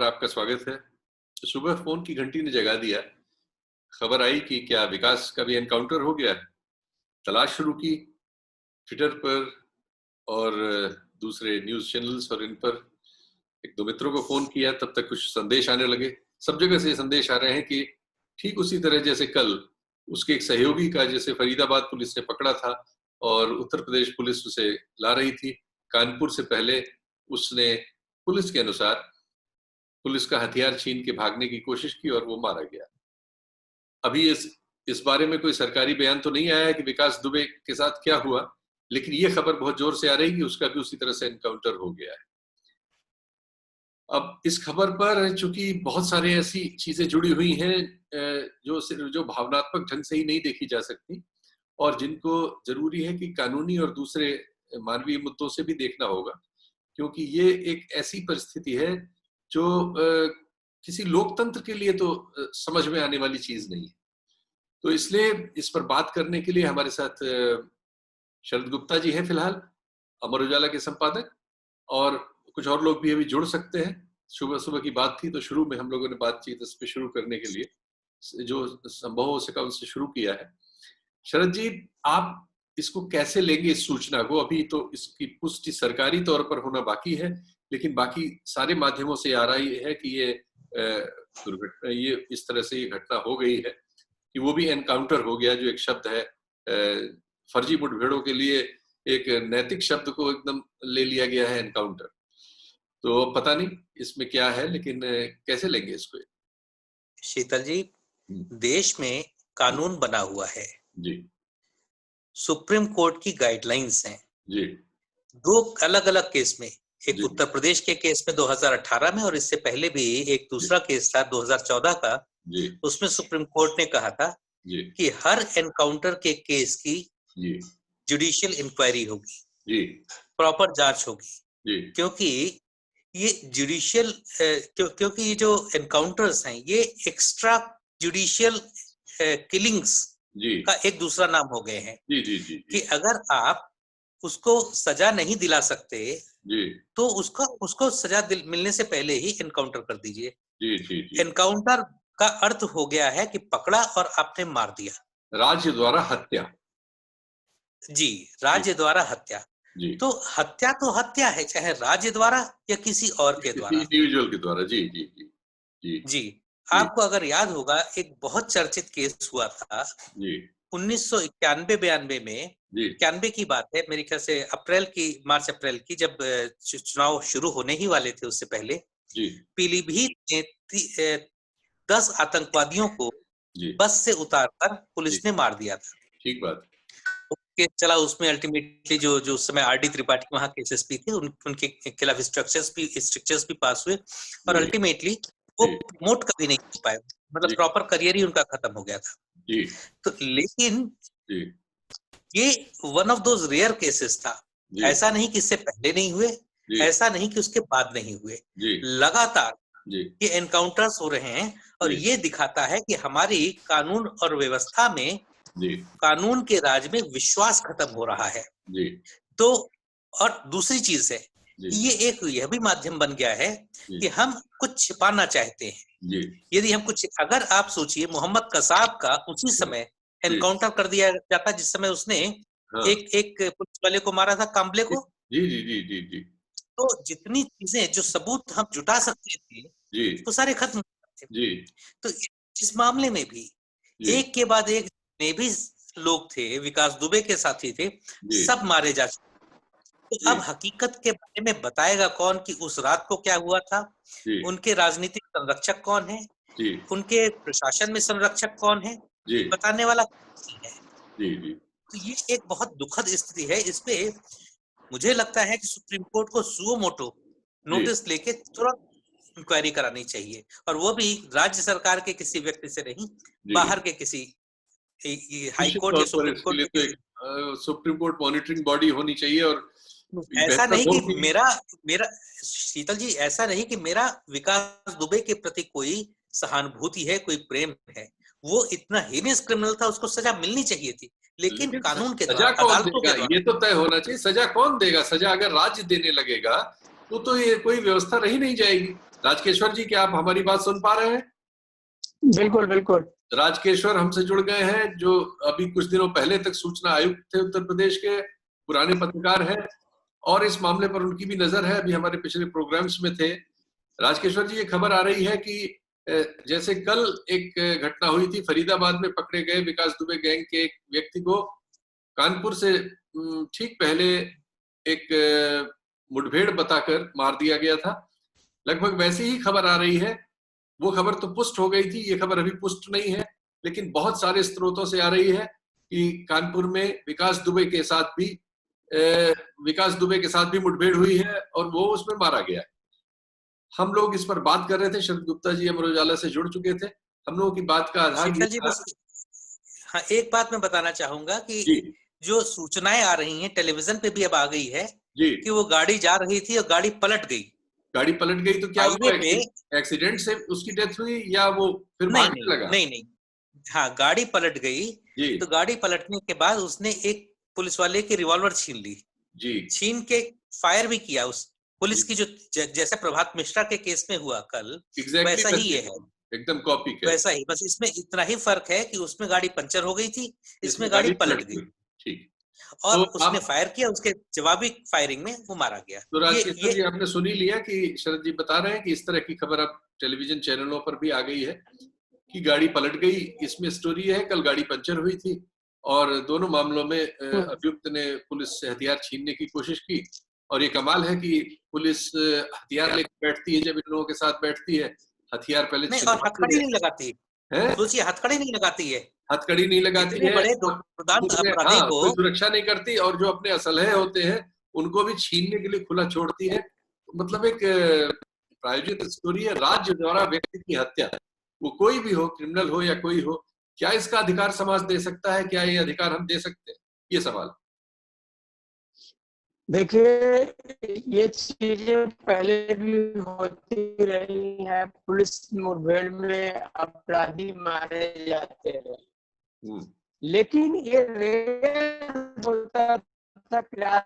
आपका स्वागत है। सुबह फोन की घंटी ने जगा दिया। खबर आई कि क्या विकास का भी एनकाउंटर हो गया है। तलाश शुरू की ट्विटर पर और दूसरे न्यूज चैनल्स और इन पर। एक दो मित्रों को फोन किया, तब तक कुछ संदेश आने लगे। सब जगह से संदेश आ रहे हैं कि ठीक उसी तरह जैसे कल उसके एक सहयोगी का, जैसे फरीदाबाद पुलिस ने पकड़ा था और उत्तर प्रदेश पुलिस उसे ला रही थी, कानपुर से पहले उसने पुलिस के अनुसार पुलिस का हथियार छीन के भागने की कोशिश की और वो मारा गया। अभी इस बारे में कोई सरकारी बयान तो नहीं आया है कि विकास दुबे के साथ क्या हुआ, लेकिन ये खबर बहुत जोर से आ रही है कि उसका भी उसी तरह से एनकाउंटर हो गया है। अब इस खबर पर चूंकि बहुत सारे ऐसी चीजें जुड़ी हुई हैं जो भावनात्मक ढंग से ही नहीं देखी जा सकती और जिनको जरूरी है कि कानूनी और दूसरे मानवीय मुद्दों से भी देखना होगा, क्योंकि ये एक ऐसी परिस्थिति है जो किसी लोकतंत्र के लिए तो समझ में आने वाली चीज नहीं है। तो इसलिए इस पर बात करने के लिए हमारे साथ शरद गुप्ता जी हैं फिलहाल, अमर उजाला के संपादक, और कुछ और लोग भी अभी जुड़ सकते हैं। सुबह सुबह की बात थी तो शुरू में हम लोगों ने बातचीत इस पे शुरू करने के लिए जो संभव हो सका उनसे शुरू किया है। शरद जी, आप इसको कैसे लेंगे इस सूचना को? अभी तो इसकी पुष्टि सरकारी तौर पर होना बाकी है, लेकिन बाकी सारे माध्यमों से आ रही है कि ये दुर्घटना, ये इस तरह से ये घटना हो गई है कि वो भी एनकाउंटर हो गया, जो एक शब्द है फर्जी मुठभेड़ों के लिए एक नैतिक शब्द को एकदम ले लिया गया है, एनकाउंटर। तो पता नहीं इसमें क्या है, लेकिन कैसे लेंगे इसको? शीतल जी, देश में कानून बना हुआ है जी, सुप्रीम कोर्ट की गाइडलाइंस हैं जी, दो अलग अलग केस में, एक उत्तर प्रदेश के केस में 2018 में और इससे पहले भी एक दूसरा केस था 2014 का। उसमें सुप्रीम कोर्ट ने कहा था कि हर एनकाउंटर के केस की जुडिशियल इंक्वायरी होगी, प्रॉपर जांच होगी, क्योंकि ये जुडिशियल क्योंकि ये जो एनकाउंटर्स हैं ये एक्स्ट्रा जुडिशियल किलिंग्स का एक दूसरा नाम हो गए हैं। कि अगर आप उसको सजा नहीं दिला सकते तो उसको सजा मिलने से पहले ही एनकाउंटर कर दीजिए। एनकाउंटर का अर्थ हो गया है कि पकड़ा और आपने मार दिया, राज्य द्वारा हत्या। जी, राज्य द्वारा हत्या। तो हत्या तो हत्या है, चाहे राज्य द्वारा या किसी और के द्वारा, इंडिविजुअल के द्वारा। जी जी जी जी जी। आपको अगर याद होगा, एक बहुत चर्चित केस हुआ था 1991-92 में। 91 की बात है मेरे ख्याल से, मार्च अप्रैल की, जब चुनाव शुरू होने ही वाले थे उससे पहले। पीलीभीत में 10 आतंकवादियों को बस से उतारकर पुलिस ने मार दिया था। ठीक बात। केस चला, उसमें अल्टीमेटली जो उस समय आरडी त्रिपाठी वहां के एसएसपी थे, उनके खिलाफ स्ट्रक्चर्स भी पास हुए और अल्टीमेटली वो प्रमोट कभी नहीं कर पाए, मतलब प्रॉपर करियर ही उनका खत्म हो गया था। तो लेकिन ये one of those rare cases था। ऐसा नहीं कि इससे पहले नहीं हुए, ऐसा नहीं कि उसके बाद नहीं हुए, लगातार ये एनकाउंटर्स हो रहे हैं और ये दिखाता है कि हमारी कानून और व्यवस्था में, कानून के राज में विश्वास खत्म हो रहा है। तो और दूसरी चीज है, यह भी माध्यम बन गया है कि हम कुछ छिपाना चाहते हैं। यदि हम अगर आप सोचिए, मोहम्मद कसाब का उसी समय एनकाउंटर कर दिया जाता जिस समय उसने एक पुलिस वाले को मारा था, काम्बले को। जी। तो जितनी चीजें, जो सबूत हम जुटा सकते थे, वो सारे खत्म थे। तो इस मामले में भी एक के बाद एक जितने भी लोग थे, विकास दुबे के साथी थे, सब मारे जा चुके। तो अब हकीकत के बारे में बताएगा कौन कि उस रात को क्या हुआ था? उनके राजनीतिक संरक्षक कौन है? उनके प्रशासन में संरक्षक कौन है? बताने वाला कौन है? तो ये एक बहुत दुखद स्थिति है। इस पे मुझे लगता है कि सुप्रीम कोर्ट को सुओ मोटो नोटिस लेके तुरंत इंक्वायरी करानी चाहिए, और वो भी राज्य सरकार के किसी व्यक्ति से नहीं, बाहर के किसी हाई कोर्ट या supreme court. Supreme court monitoring body होनी चाहिए। और ऐसा नहीं कि मेरा शीतल जी, ऐसा नहीं कि मेरा विकास दुबे के प्रति कोई सहानुभूति है, कोई प्रेम है। वो इतना हीनियस क्रिमिनल था, उसको सजा मिलनी चाहिए थी, लेकिन कानून के सजा कौन देगा ये तो तय होना चाहिए। सजा कौन देगा? सजा अगर राज्य देने लगेगा तो ये कोई व्यवस्था रही नहीं जाएगी। राजकेश्वर जी, क्या आप हमारी बात सुन पा रहे हैं? बिल्कुल बिल्कुल। राजकेश्वर हमसे जुड़ गए हैं, जो अभी कुछ दिनों पहले तक सूचना आयुक्त थे उत्तर प्रदेश के, पुराने पत्रकार हैं और इस मामले पर उनकी भी नजर है, अभी हमारे पिछले प्रोग्राम्स में थे। राजकेश्वर जी, ये खबर आ रही है कि जैसे कल एक घटना हुई थी, फरीदाबाद में पकड़े गए विकास दुबे गैंग के एक व्यक्ति को कानपुर से ठीक पहले एक मुठभेड़ बताकर मार दिया गया था, लगभग वैसी ही खबर आ रही है। वो खबर तो पुष्ट हो गई थी, ये खबर अभी पुष्ट नहीं है, लेकिन बहुत सारे स्रोतों से आ रही है कि कानपुर में विकास दुबे के साथ भी मुठभेड़ हुई है और वो उसमें मारा गया है। हम लोग इस पर बात कर रहे थे, शरद गुप्ता जी अमर उजाला से जुड़ चुके थे। हम लोगों की बात का आधार शीतल जी, बस हाँ, एक बात मैं बताना चाहूंगा कि जो सूचनाएं आ रही हैं टेलीविजन पे भी अब आ गई है कि वो गाड़ी जा रही थी और गाड़ी पलट गई। गाड़ी पलट गई तो क्या हुआ? एक्सीडेंट से उसकी डेथ हुई या वो फिर भागने लगा? नहीं, हाँ, गाड़ी पलट गई। तो गाड़ी पलटने के बाद उसने एक पुलिस वाले की रिवॉल्वर छीन ली जी, छीन के फायर भी किया उस पुलिस की, जो जैसे प्रभात मिश्रा के केस में हुआ कल, वैसा ही ये है, एकदम कॉपी के वैसा ही। बस इसमें इतना ही फर्क है कि उसमें गाड़ी पंचर हो गई थी, इसमें गाड़ी पलट गई। ठीक। और तो उसने फायर किया, उसके जवाबी फायरिंग में वो मारा गया। तो राजकेश्वर जी, आपने सुनी लिया कि शरद जी बता रहे हैं कि इस तरह की खबर अब टेलीविजन चैनलों पर भी आ गई है कि गाड़ी पलट गई। इसमें स्टोरी है, कल गाड़ी पंचर हुई थी और दोनों मामलों में अभियुक्त ने पुलिस से हथियार छीनने की कोशिश की। और ये कमाल है कि पुलिस हथियार लेकर बैठती है, जब इन लोगों के साथ बैठती है, हथियार पहले हथकड़ी नहीं लगाती है, सोचिए, हथकड़ी नहीं लगाती है, हथकड़ी नहीं लगाती है, कोई सुरक्षा नहीं करती, और जो अपने असलहे होते हैं उनको भी छीनने के लिए खुला छोड़ती है। मतलब एक प्रायोजित स्टोरी है, राज्य द्वारा व्यक्ति की हत्या, वो कोई भी हो, क्रिमिनल हो या कोई हो। क्या इसका अधिकार समाज दे सकता है? क्या ये अधिकार हम दे सकते हैं? ये सवाल। देखिए, ये चीजें पहले भी होती रही है, पुलिस मुठभेड़ में अपराधी मारे जाते रहे, लेकिन ये होता था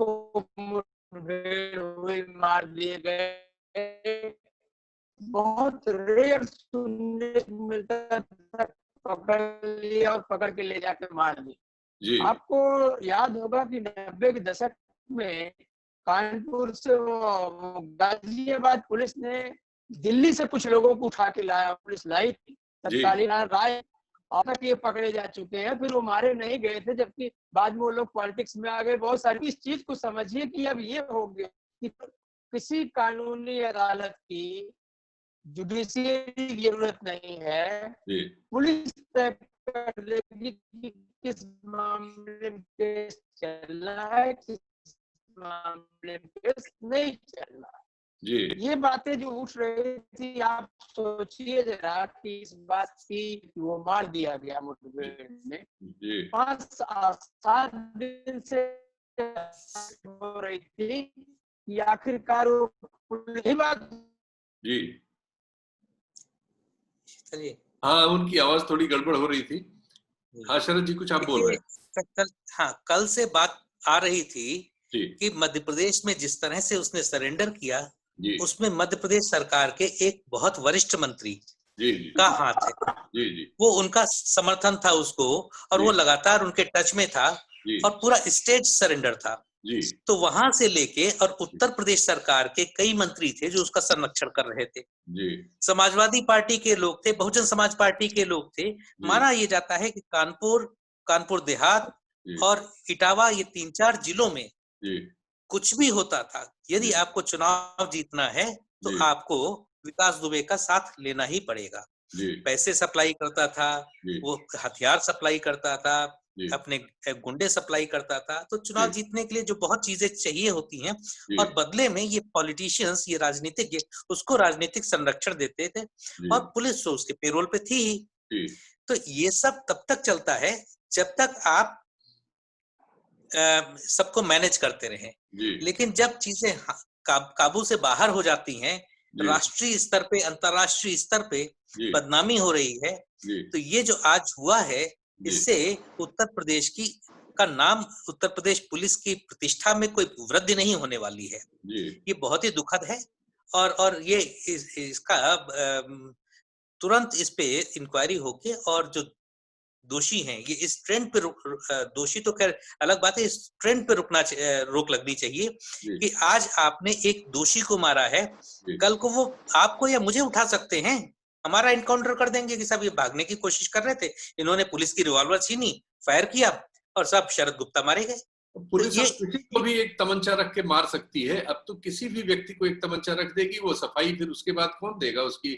को मुठभेड़ हुई, मार दिए गए, बहुत रेयर सुनने को मिलता था, पकड़ लिया और पकड़ के ले जाकर मार दिया। आपको याद होगा कि 90 के दशक में कानपुर से गाजियाबाद पुलिस ने दिल्ली से कुछ लोगों को उठा के लाया, पुलिस लाई थी, तत्कालीन राय, अब तक ये पकड़े जा चुके हैं, फिर वो मारे नहीं गए थे, जबकि बाद में वो लोग पॉलिटिक्स में आ गए। बहुत सारी इस चीज को समझिए कि अब ये हो गया कि किसी कानूनी अदालत की, जुडिशियरी की जरूरत नहीं है, पुलिस तय कर देगी कि किस मामले में केस चलना है, किस मामले में केस नहीं चलना जी। ये बातें जो उठ रही थी, आप सोचिए जरा कि इस बात की वो मार दिया गया मुठभेड़ में, 5-7 दिन से हो रही थी कि आखिरकार वो बात जी। हाँ, उनकी आवाज थोड़ी गड़बड़ हो रही थी। हाँ शरद जी, कुछ आप बोल रहे हैं? हाँ, कल से बात आ रही थी कि मध्य प्रदेश में जिस तरह से उसने सरेंडर किया, उसमें मध्य प्रदेश सरकार के एक बहुत वरिष्ठ मंत्री का हाथ है। वो उनका समर्थन था उसको, और वो लगातार उनके टच में था, और पूरा स्टेट सरेंडर था। तो वहां से लेके और उत्तर प्रदेश सरकार के कई मंत्री थे जो उसका संरक्षण कर रहे थे। समाजवादी पार्टी के लोग थे, बहुजन समाज पार्टी के लोग थे। माना यह जाता है कि कानपुर देहात और इटावा, ये 3-4 जिलों में कुछ भी होता था, यदि आपको चुनाव जीतना है तो आपको विकास दुबे का साथ लेना ही पड़ेगा। पैसे सप्लाई करता था, वो हथियार सप्लाई करता था, अपने गुंडे सप्लाई करता था। तो चुनाव जीतने के लिए जो बहुत चीजें चाहिए होती हैं, और बदले में ये पॉलिटिशियंस, ये राजनीतिज्ञ उसको राजनीतिक संरक्षण देते थे, और पुलिस तो उसके पेरोल पे थी। तो ये सब तब तक चलता है जब तक आप सबको मैनेज करते रहें। लेकिन जब चीजें काबू से बाहर हो जाती हैं, राष्ट्रीय स्तर पे, अंतरराष्ट्रीय स्तर पे बदनामी हो रही है, तो ये जो आज हुआ है, इससे उत्तर प्रदेश की का नाम उत्तर प्रदेश पुलिस की प्रतिष्ठा में कोई वृद्धि नहीं होने वाली है। ये बहुत ही दुखद है और ये इसका तुरंत इस पे इंक्वायरी होके और जो दोषी हैं ये इस ट्रेंड पे दोषी तो खैर अलग बात है, इस ट्रेंड पे रोक लगनी चाहिए कि आज आपने एक दोषी को मारा है, कल को वो आपको या मुझे उठा सकते हैं, हमारा एनकाउंटर कर देंगे कि सब ये भागने की कोशिश कर रहे थे, इन्होंने पुलिस की रिवॉल्वर छीनी, फायर किया और सब शरद गुप्ता मारे गए। पुलिस किसी को भी एक तमंचा रख के मार सकती है। अब तो किसी भी व्यक्ति को एक तमंचा रख देगी, वो सफाई फिर उसके बाद कौन देगा उसकी?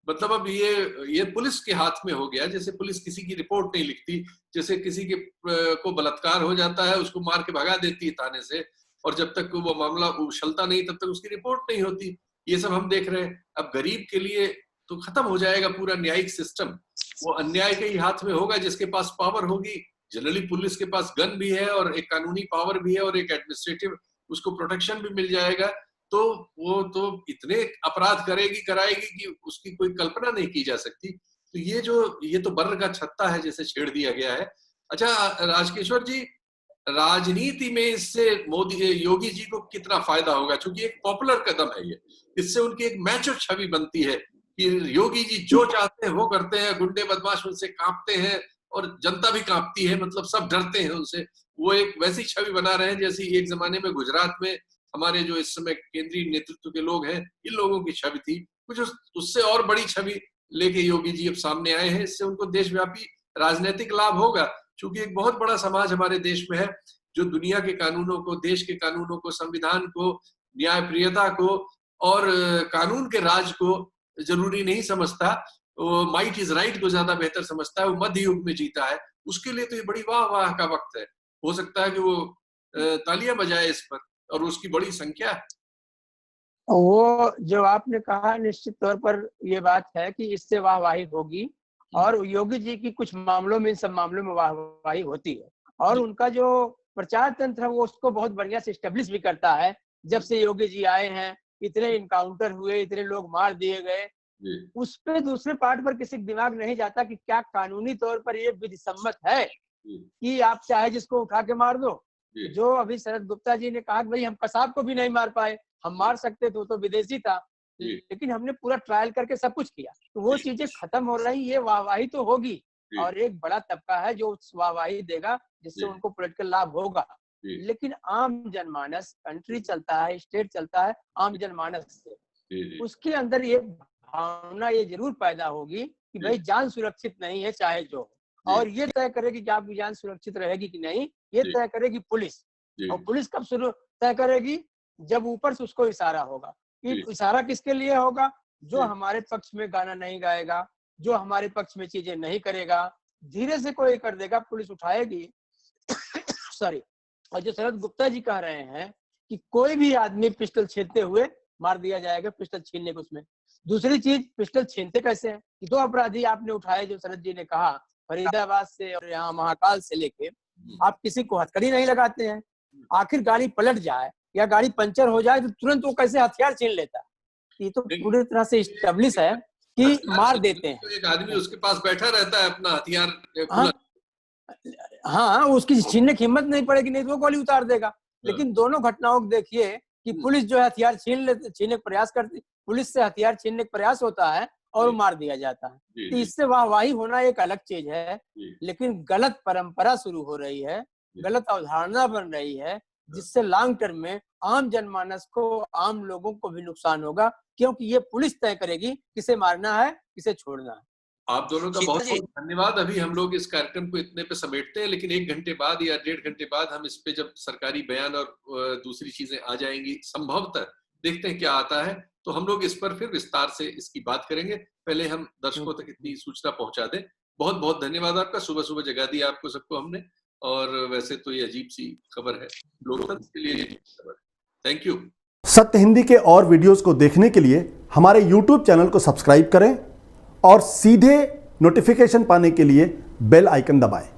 मतलब अब ये पुलिस के हाथ में हो गया। जैसे पुलिस किसी की रिपोर्ट नहीं लिखती, जैसे किसी के को बलात्कार हो जाता है उसको मार के भगा देती है थाने से, और जब तक वो मामला उछलता नहीं तब तक उसकी रिपोर्ट नहीं होती। ये सब हम देख रहे हैं। अब गरीब के लिए तो खत्म हो जाएगा पूरा न्यायिक सिस्टम, वो अन्याय के ही हाथ में होगा जिसके पास पावर होगी। जनरली पुलिस के पास गन भी है और एक कानूनी पावर भी है और एक एडमिनिस्ट्रेटिव उसको प्रोटेक्शन भी मिल जाएगा, तो वो तो इतने अपराध कराएगी कि उसकी कोई कल्पना नहीं की जा सकती। तो ये तो बर्र का छत्ता है जैसे छेड़ दिया गया है। अच्छा राजकेश्वर जी, राजनीति में इससे योगी जी को कितना फायदा होगा? क्योंकि एक पॉपुलर कदम है ये, इससे उनकी एक मैचो छवि बनती है कि योगी जी जो चाहते हैं वो करते हैं, गुंडे बदमाश उनसे कांपते हैं और जनता भी कांपती है, मतलब सब डरते हैं उनसे। वो एक वैसी छवि बना रहे हैं जैसी एक जमाने में गुजरात में हमारे जो इस समय केंद्रीय नेतृत्व के लोग हैं, इन लोगों की छवि थी। कुछ उससे और बड़ी छवि लेके योगी जी अब सामने आए हैं। इससे उनको देशव्यापी राजनीतिक लाभ होगा, क्योंकि एक बहुत बड़ा समाज हमारे देश में है जो दुनिया के कानूनों को, देश के कानूनों को, संविधान को, न्यायप्रियता को और कानून के राज को जरूरी नहीं समझता। माइट इज राइट को ज्यादा बेहतर समझता है। वो मध्य युग में जीता है, उसके लिए तो ये बड़ी वाह का वक्त है। हो सकता है कि वो तालियां बजाए इस पर, और उसकी बड़ी संख्या है। वो जो आपने कहा निश्चित तौर पर ये बात है कि इससे वाहवाही होगी, और योगी जी की कुछ मामलों में, इन सब मामलों में वाहवाही होती है, और उनका जो प्रचार तंत्र है वो उसको बहुत बढ़िया से एस्टेब्लिश भी करता है। जब से योगी जी आए हैं, इतने इनकाउंटर हुए, इतने लोग मार दिए गए, उस पे दूसरे पार्ट पर किसी दिमाग नहीं जाता कि क्या कानूनी तौर पर ये विधि सम्मत है कि आप चाहे जिसको उठा के मार दो। जो अभी शरद गुप्ता जी ने कहा कि भाई हम कसाब को भी नहीं मार पाए, हम मार सकते थे, तो विदेशी था, लेकिन हमने पूरा ट्रायल करके सब कुछ किया, तो वो चीजें खत्म हो रही। ये वाहवाही तो होगी, और एक बड़ा तबका है जो वाहवाही देगा जिससे उनको पॉलिटिकल लाभ होगा, लेकिन आम जनमानस, कंट्री चलता है, स्टेट चलता है आम जनमानस से, उसके अंदर ये भावना ये जरूर पैदा होगी कि भाई जान सुरक्षित नहीं है चाहे जो, और ये तय करेगी कि आपकी जान सुरक्षित रहेगी कि नहीं, ये तय करेगी पुलिस। और पुलिस कब शुरू तय करेगी? जब ऊपर से उसको इशारा होगा। कि इशारा किसके लिए होगा? जो हमारे पक्ष में गाना नहीं गाएगा, जो हमारे पक्ष में चीजें नहीं करेगा, धीरे से कोई कर देगा, पुलिस उठाएगी। सॉरी। और जो शरद गुप्ता जी कह रहे हैं कि कोई भी आदमी पिस्टल छीनते हुए मार दिया जाएगा, पिस्टल छीनने को। उसमें दूसरी चीज, पिस्टल छीनते कैसे हैं? कि दो अपराधी आपने उठाए, जो शरद जी ने कहा, फरीदाबाद से और यहाँ महाकाल से लेके, आप किसी को हथकड़ी नहीं लगाते हैं। आखिर गाड़ी पलट जाए या गाड़ी पंचर हो जाए तो तुरंत वो कैसे हथियार छीन लेता है? ये तो पूरी तरह से एस्टेब्लिश है कि मार देते हैं। एक आदमी उसके पास बैठा रहता है अपना हथियार। हाँ, उसकी छीनने की हिम्मत नहीं पड़ेगी, नहीं तो वो गोली उतार देगा। लेकिन दोनों घटनाओं को देखिए कि पुलिस जो है हथियार छीनने का प्रयास करती, पुलिस से हथियार छीनने का प्रयास होता है और मार दिया जाता है। तो इससे वाहवाही होना एक अलग चीज है, लेकिन गलत परंपरा शुरू हो रही है, गलत अवधारणा बन रही है, जिससे लॉन्ग टर्म में आम जनमानस को, आम लोगों को भी नुकसान होगा, क्योंकि ये पुलिस तय करेगी किसे मारना है, किसे छोड़ना है। आप दोनों का बहुत बहुत धन्यवाद। अभी हम लोग इस कार्यक्रम को इतने पे समेटते हैं, लेकिन 1 घंटे बाद या 1.5 घंटे बाद हम इस पे जब सरकारी बयान और दूसरी चीजें आ जाएंगी, संभवतः देखते हैं क्या आता है, तो हम लोग इस पर फिर विस्तार से इसकी बात करेंगे। पहले हम दर्शकों तक इतनी सूचना पहुंचा दें। बहुत बहुत धन्यवाद आपका। सुबह सुबह जगा दिया आपको सबको हमने, और वैसे तो ये अजीब सी खबर है, लोकतंत्र के लिए खबर है। Thank you. सत्य हिंदी के और वीडियोस को देखने के लिए हमारे YouTube चैनल को सब्सक्राइब करें और सीधे नोटिफिकेशन पाने के लिए बेल आइकन दबाएं।